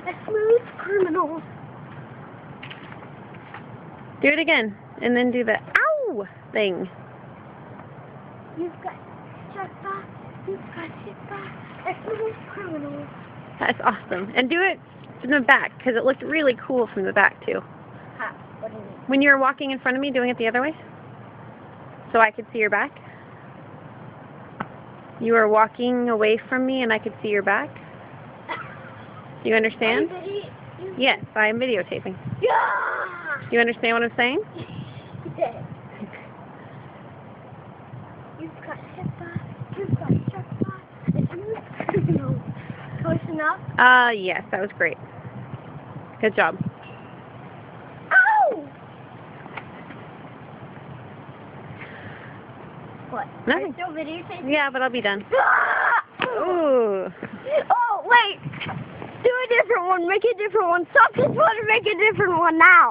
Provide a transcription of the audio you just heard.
A smooth criminal. Do it again, and then do the ow thing. You've got Sheppa. You've got Sheppa. A smooth criminal. That's awesome. And do it from the back, because it looked really cool from the back, too. Huh? What do you mean? When you were walking in front of me, doing it the other way, so I could see your back. You were walking away from me, and I could see your back. Do you understand? Yes, I am videotaping. Yeah! Do you understand what I'm saying? Yes. You've got Sheppa. You've got Sheppa. A smooth criminal. Close enough? Yes, that was great. Good job. Ow! What? Nothing. Are you still videotaping? Yeah, but I'll be done. Ah! Ooh. Oh, wait. Do a different one. Make a different one. Stop this one and make a different one now.